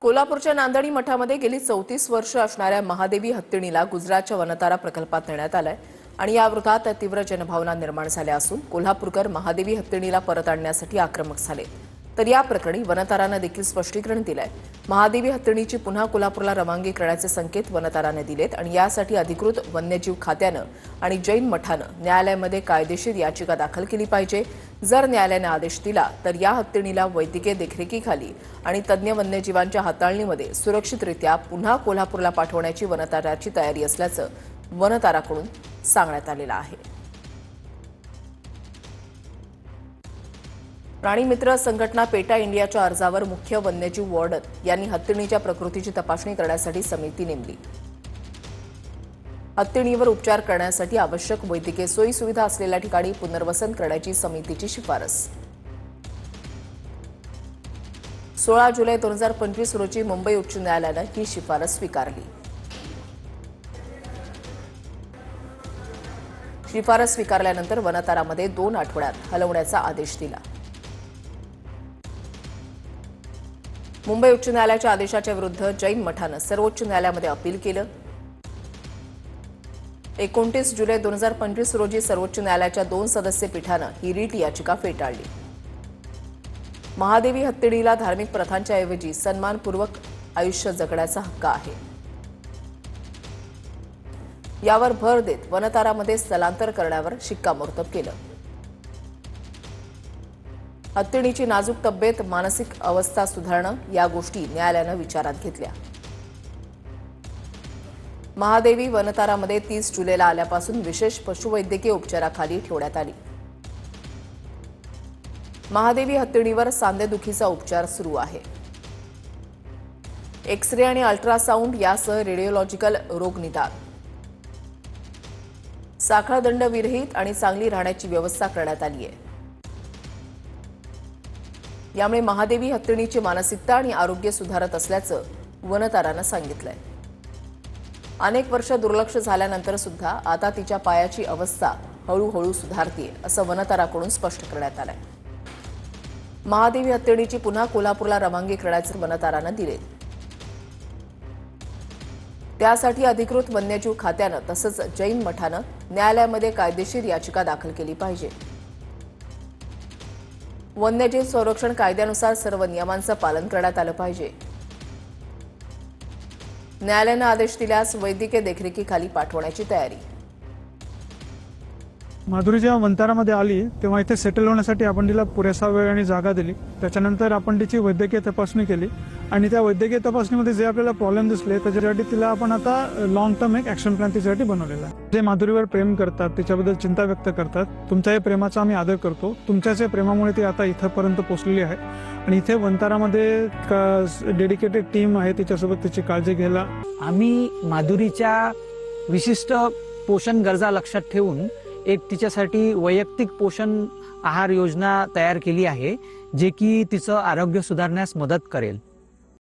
कोल्हापूरच्या नांदणी मठामध्ये गेली 34 वर्ष असणाऱ्या महादेवी हत्तीणीला गुजरातच्या वनतारा प्रकल्पात नेण्यात आलाय आणि याविरोधात तीव्र जनभावना निर्माण झाल्या असून कोल्हापूरकर महादेवी हत्तीणीला परत आणण्यासाठी आक्रमक झाले। तर या प्रकरणी वनताराने देखील स्पष्टीकरण दिलंय। महादेवी हत्तीणीची पुन्हा कोल्हापूरला रवानगी करण्याचे संकेत वनताराने दिलेत आणि यासाठी अधिकृत वन्यजीव खात्यानं आणि जैन मठानं न्यायालयामध्ये कायदेशीर याचिका दाखल केली पाहिजे। जर न्यायालयाने आदेश दिला तर या हत्तीणीला वैद्यकीय देखरेखीखाली आणि तज्ञ वन्यजीवांच्या हाताळणीमध्ये सुरक्षितरित्या पुन्हा कोल्हापूरला पाठवण्याची वनताराची तयारी असल्याचं वनताराकडून सांगण्यात आलेलं आहे। प्राणीमित्र संघटना पेटा इंडियाच्या अर्जावर मुख्य वन्यजीव वॉर्डन यांनी हत्तीणीच्या प्रकृतीची तपासणी करण्यासाठी समिती नेमली। हत्तीणीवर उपचार करण्यासाठी आवश्यक वैद्यकीय सोयी सुविधा असलेल्या ठिकाणी पुनर्वसन करण्याची समितीची शिफारस 16 जुलै 2025 रोजी मुंबई उच्च न्यायालयाने ही शिफारस स्वीकारली। शिफारस स्वीकारल्यानंतर वनतारामध्ये 2 आठवड्यात हलवण्याचा आदेश दिला। मुंबई उच्च न्यायालयाच्या आदेशाच्या विरुद्ध जैन मठानं सर्वोच्च न्यायालयामध्ये अपील केलं। 29 जुलै 2025 रोजी सर्वोच्च न्यायालयाच्या 2 सदस्य पीठानं ही रीट याचिका फेटाळली। महादेवी हत्तीणीला धार्मिक प्रथांच्या ऐवजी सन्मानपूर्वक आयुष्य जगण्याचा हक्क आहे, यावर भर देत वनतारामध्ये स्थलांतर करण्यावर शिक्कामोर्तब केलं। हत्तीणीची नाजूक तब्येत, मानसिक अवस्था सुधारणं या गोष्टी न्यायालयानं विचारात घेतल्या। महादेवी वनतारामध्ये 30 जुलैला आल्यापासून विशेष पशुवैद्यकीय उपचाराखाली ठेवण्यात आली। महादेवी हत्तीणीवर सांधेदुखीचा उपचार सुरू आहे। एक्स-रे आणि अल्ट्रासाउंड यासह रेडिओलॉजिकल रोगनिदान, साखळदंड विरहित आणि चांगली राहण्याची व्यवस्था करण्यात आली आहे। यामुळे महादेवी हत्तीणीची मानसिकता आणि आरोग्य सुधारत असल्याचं वनतारानं सांगितलंय। अनेक वर्ष दुर्लक्ष झाल्यानंतर सुद्धा आता तिच्या पायाची अवस्था हळूहळू सुधारतेय असं वनताराकडून स्पष्ट करण्यात आलंय। महादेवी हत्तीणीची पुन्हा कोल्हापूरला रवानगी करण्याचे वनतारानं दिले। त्यासाठी अधिकृत वन्यजीव खात्यानं तसंच जैन मठानं न्यायालयामध्ये कायदेशीर याचिका दाखल केली पाहिजे। वन्यजीव संरक्षण कायद्यानुसार सर्व नियमांचं पालन करण्यात आलं पाहिजे। न्यायालयानं आदेश दिल्यास वैद्यकीय देखरेखीखाली पाठवण्याची तयारी। माधुरी जेव्हा वनतारामध्ये आली तेव्हा इथे सेटल होण्यासाठी आपण तिला पुरेसा वेळ आणि जागा दिली। त्याच्यानंतर आपण तिची वैद्यकीय तपासणी केली आणि त्या वैद्यकीय तपासणीमध्ये जे आपल्याला प्रॉब्लेम दिसले त्याच्यासाठी तिला आपण आता लॉंग टर्म एक ॲक्शन प्लॅन तिच्यासाठी बनवलेला आहे। जे माधुरीवर प्रेम करतात, तिच्याबद्दल चिंता व्यक्त करतात, तुमच्या या प्रेमाचा आम्ही आदर करतो। तुमच्याच या प्रेमामुळे ती आता इथपर्यंत पोहोचलेली आहे आणि इथे वनतारामध्ये डेडिकेटेड टीम आहे तिच्यासोबत तिची काळजी घ्यायला। आम्ही माधुरीच्या विशिष्ट पोषण गरजा लक्षात ठेवून एक तिच्यासाठी वैयक्तिक पोषण आहार योजना तयार केली आहे, जे की तिचं आरोग्य सुधारण्यास मदत करेल।